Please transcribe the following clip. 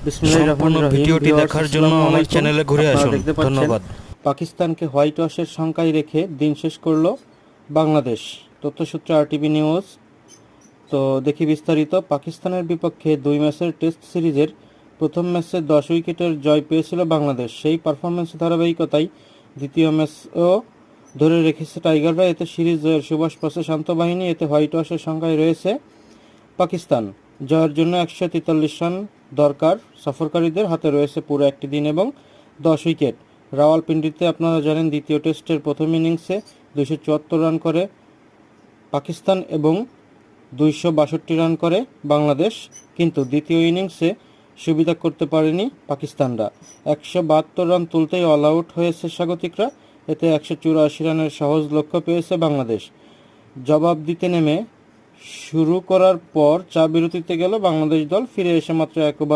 বিসমিল্লাহির সম্পূর্ণ রহমানির রহিম। ভিডিওটি ভিউয়ার্স, দেখার জন্য আসসালামু আমার আলাইকুম। চ্যানেলে ঘুরে আপনারা আসুন। দেখতে পাচ্ছেন, ধন্যবাদ। পাকিস্তানকে হোয়াইট ওয়াশের শঙ্কায় রেখে দিন শেষ করলো বাংলাদেশ। তথ্যসূত্র RTV news. তো দেখি বিস্তারিত। পাকিস্তানের বিপক্ষে 2 ম্যাচের টেস্ট সিরিজের প্রথম ম্যাচে 10 উইকেটের জয় পেয়েছিল বাংলাদেশ। সেই পারফরম্যান্সের ধারাবাহিকতায় দ্বিতীয় ম্যাচও ধরে রেখেছে টাইগাররা। এতে সিরিজ জয়ের সুবাস পাচ্ছে শান্ত বাহিনী। এতে হোয়াইট ওয়াশের সংখ্যায় রয়েছে পাকিস্তান। জয়ের জন্য 143 রান দরকার। সফরকারীদের হাতে রয়েছে পুরো একটি দিন এবং 10 উইকেট। রাওয়ালপিন্ডিতে আপনারা জানেন, দ্বিতীয় টেস্টের প্রথম ইনিংসে 274 রান করে পাকিস্তান এবং 262 রান করে বাংলাদেশ, কিন্তু দ্বিতীয় ইনিংসে সুবিধা করতে পারেনি পাকিস্তানরা। 172 রান তুলতেই অল আউট হয়েছে স্বাগতিকরা। এতে 184 রানের সহজ লক্ষ্য পেয়েছে বাংলাদেশ। জবাব দিতে নেমে শুরু করার পর চা বিরতিতে গেল বাংলাদেশ দল। ফিরে এসে মাত্র 1 ওভার